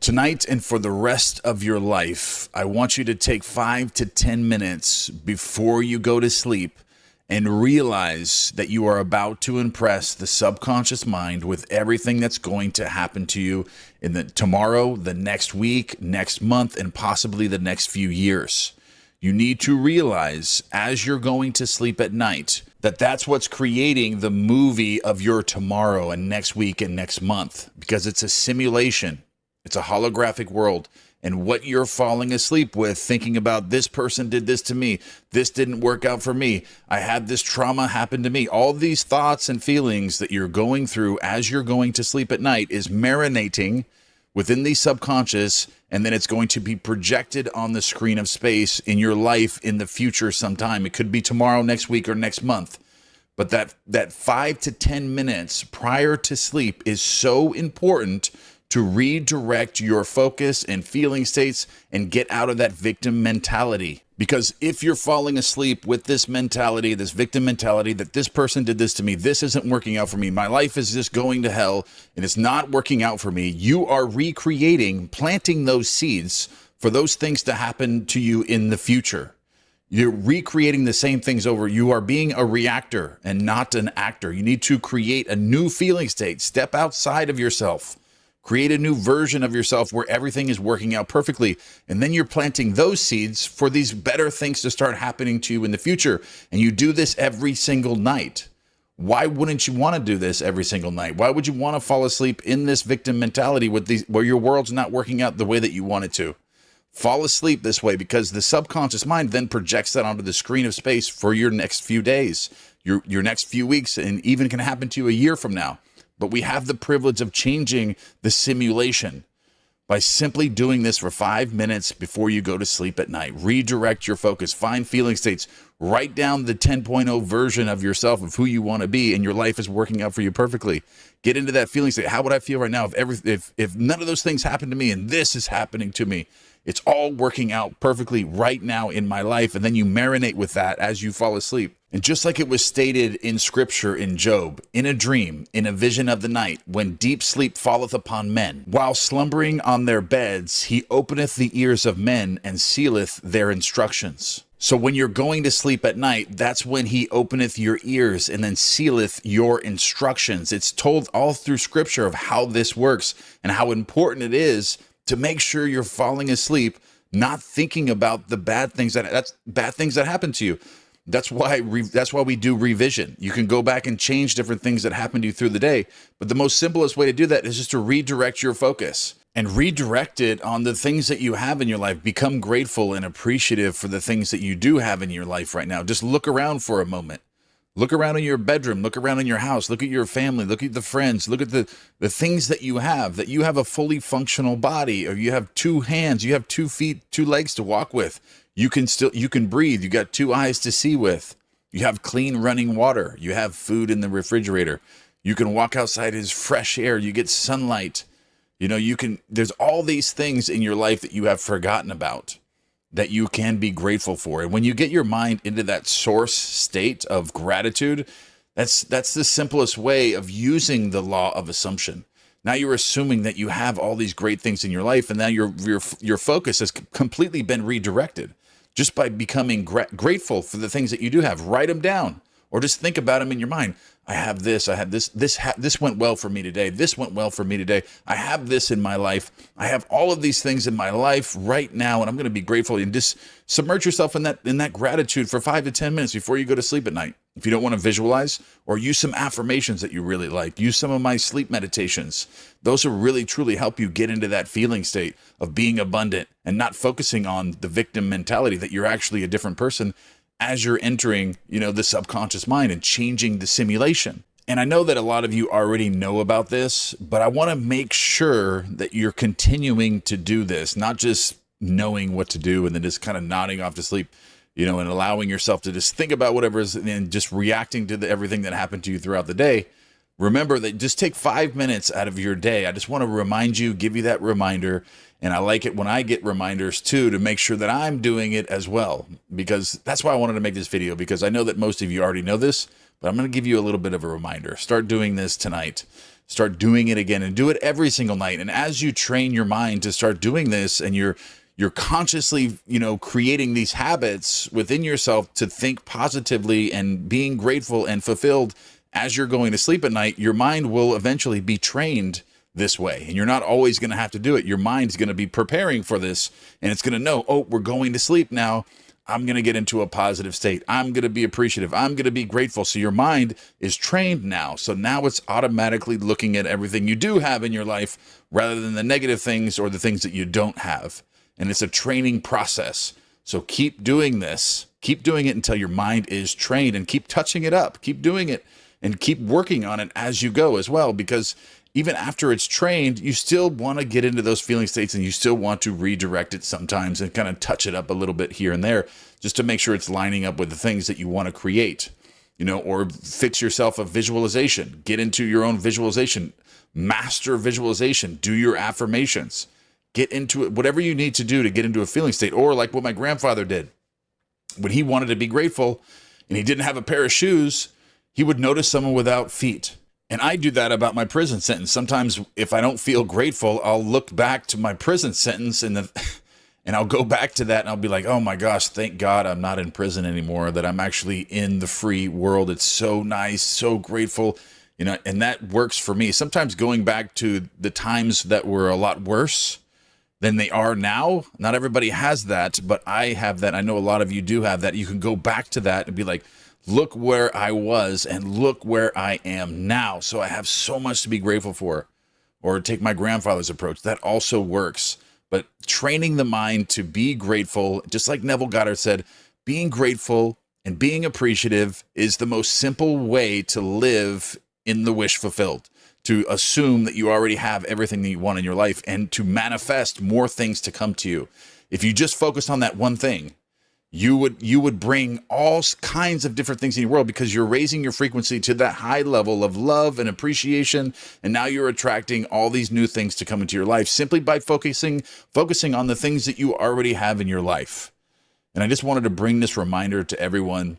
Tonight and for the rest of your life, I want you to take 5 to 10 minutes before you go to sleep and realize that you are about to impress the subconscious mind with everything that's going to happen to you in the tomorrow, the next week, next month, and possibly the next few years. You need to realize as you're going to sleep at night that that's what's creating the movie of your tomorrow and next week and next month, because it's a simulation. It's a holographic world. And what you're falling asleep with, thinking about this person did this to me, this didn't work out for me, I had this trauma happen to me, all these thoughts and feelings that you're going through as you're going to sleep at night is marinating within the subconscious, and then it's going to be projected on the screen of space in your life in the future sometime. It could be tomorrow, next week, or next month. But that 5 to 10 minutes prior to sleep is so important to redirect your focus and feeling states and get out of that victim mentality. Because if you're falling asleep with this mentality, this victim mentality, that this person did this to me, this isn't working out for me, my life is just going to hell and it's not working out for me, you are recreating, planting those seeds for those things to happen to you in the future. You're recreating the same things over. You are being a reactor and not an actor. You need to create a new feeling state. Step outside of yourself. Create a new version of yourself where everything is working out perfectly. And then you're planting those seeds for these better things to start happening to you in the future. And you do this every single night. Why wouldn't you want to do this every single night? Why would you want to fall asleep in this victim mentality where your world's not working out the way that you want it to? Fall asleep this way because the subconscious mind then projects that onto the screen of space for your next few days, your next few weeks, and even can happen to you a year from now. But we have the privilege of changing the simulation by simply doing this for 5 minutes before you go to sleep at night. Redirect your focus, find feeling states, write down the 10.0 version of yourself of who you want to be, and your life is working out for you perfectly. Get into that feeling state. How would I feel right now if none of those things happened to me and this is happening to me? It's all working out perfectly right now in my life. And then you marinate with that as you fall asleep. And just like it was stated in scripture in Job, in a dream, in a vision of the night, when deep sleep falleth upon men, while slumbering on their beds, he openeth the ears of men and sealeth their instructions. So when you're going to sleep at night, that's when he openeth your ears and then sealeth your instructions. It's told all through scripture of how this works and how important it is to make sure you're falling asleep, not thinking about the bad things that happen to you. That's why we do revision. You can go back and change different things that happen to you through the day. But the most simplest way to do that is just to redirect your focus and redirect it on the things that you have in your life. Become grateful and appreciative for the things that you do have in your life right now. Just look around for a moment. Look around in your bedroom, look around in your house, look at your family, look at the friends, look at the things that you have a fully functional body, or you have 2 hands, you have 2 feet, 2 legs to walk with. You can breathe. You got 2 eyes to see with. You have clean running water. You have food in the refrigerator. You can walk outside as fresh air. You get sunlight. There's all these things in your life that you have forgotten about that you can be grateful for. And when you get your mind into that source state of gratitude, that's the simplest way of using the law of assumption. Now you're assuming that you have all these great things in your life, and now your focus has completely been redirected just by becoming grateful for the things that you do have. Write them down, or just think about them in your mind. I have this. This went well for me today. This went well for me today. I have this in my life. I have all of these things in my life right now, and I'm going to be grateful. And just submerge yourself in that gratitude for 5 to 10 minutes before you go to sleep at night. If you don't want to visualize, or use some affirmations that you really like, use some of my sleep meditations. Those will really truly help you get into that feeling state of being abundant and not focusing on the victim mentality that you're actually a different person as you're entering, the subconscious mind and changing the simulation. And I know that a lot of you already know about this, but I want to make sure that you're continuing to do this, not just knowing what to do and then just kind of nodding off to sleep, and allowing yourself to just think about whatever is and just reacting to everything that happened to you throughout the day. Remember that just take 5 minutes out of your day. I just want to remind you, give you that reminder. And I like it when I get reminders too, to make sure that I'm doing it as well, because that's why I wanted to make this video, because I know that most of you already know this, But I'm going to give you a little bit of a reminder. Start doing this tonight. Start doing it again, and do it every single night. And as you train your mind to start doing this, and you're consciously, creating these habits within yourself to think positively and being grateful and fulfilled as you're going to sleep at night, your mind will eventually be trained this way. And you're not always going to have to do it. Your mind's going to be preparing for this, and it's going to know, oh, we're going to sleep now. I'm going to get into a positive state. I'm going to be appreciative. I'm going to be grateful. So your mind is trained now. So now it's automatically looking at everything you do have in your life rather than the negative things or the things that you don't have. And it's a training process. So keep doing this. Keep doing it until your mind is trained, and keep touching it up. Keep doing it and keep working on it as you go as well, because even after it's trained, you still want to get into those feeling states, and you still want to redirect it sometimes and kind of touch it up a little bit here and there just to make sure it's lining up with the things that you want to create, or fix yourself a visualization. Get into your own visualization, master visualization, do your affirmations, get into it, whatever you need to do to get into a feeling state. Or like what my grandfather did when he wanted to be grateful and he didn't have a pair of shoes, he would notice someone without feet. And I do that about my prison sentence. Sometimes if I don't feel grateful, I'll look back to my prison sentence and I'll go back to that and I'll be like, oh my gosh, thank God I'm not in prison anymore, that I'm actually in the free world. It's so nice, so grateful, and that works for me. Sometimes going back to the times that were a lot worse than they are now. Not everybody has that, but I have that. I know a lot of you do have that. You can go back to that and be like, look where I was and look where I am now. So I have so much to be grateful for. Or take my grandfather's approach. That also works. But training the mind to be grateful, just like Neville Goddard said, being grateful and being appreciative is the most simple way to live in the wish fulfilled. To assume that you already have everything that you want in your life and to manifest more things to come to you. If you just focused on that one thing, you would bring all kinds of different things in your world, because you're raising your frequency to that high level of love and appreciation. And now you're attracting all these new things to come into your life simply by focusing on the things that you already have in your life. And I just wanted to bring this reminder to everyone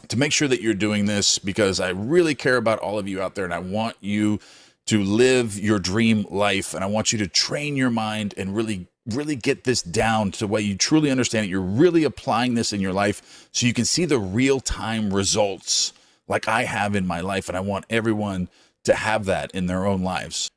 to make sure that you're doing this, because I really care about all of you out there, and I want you to live your dream life, and I want you to train your mind and really get this down to the way you truly understand it. You're really applying this in your life so you can see the real-time results like I have in my life, and I want everyone to have that in their own lives.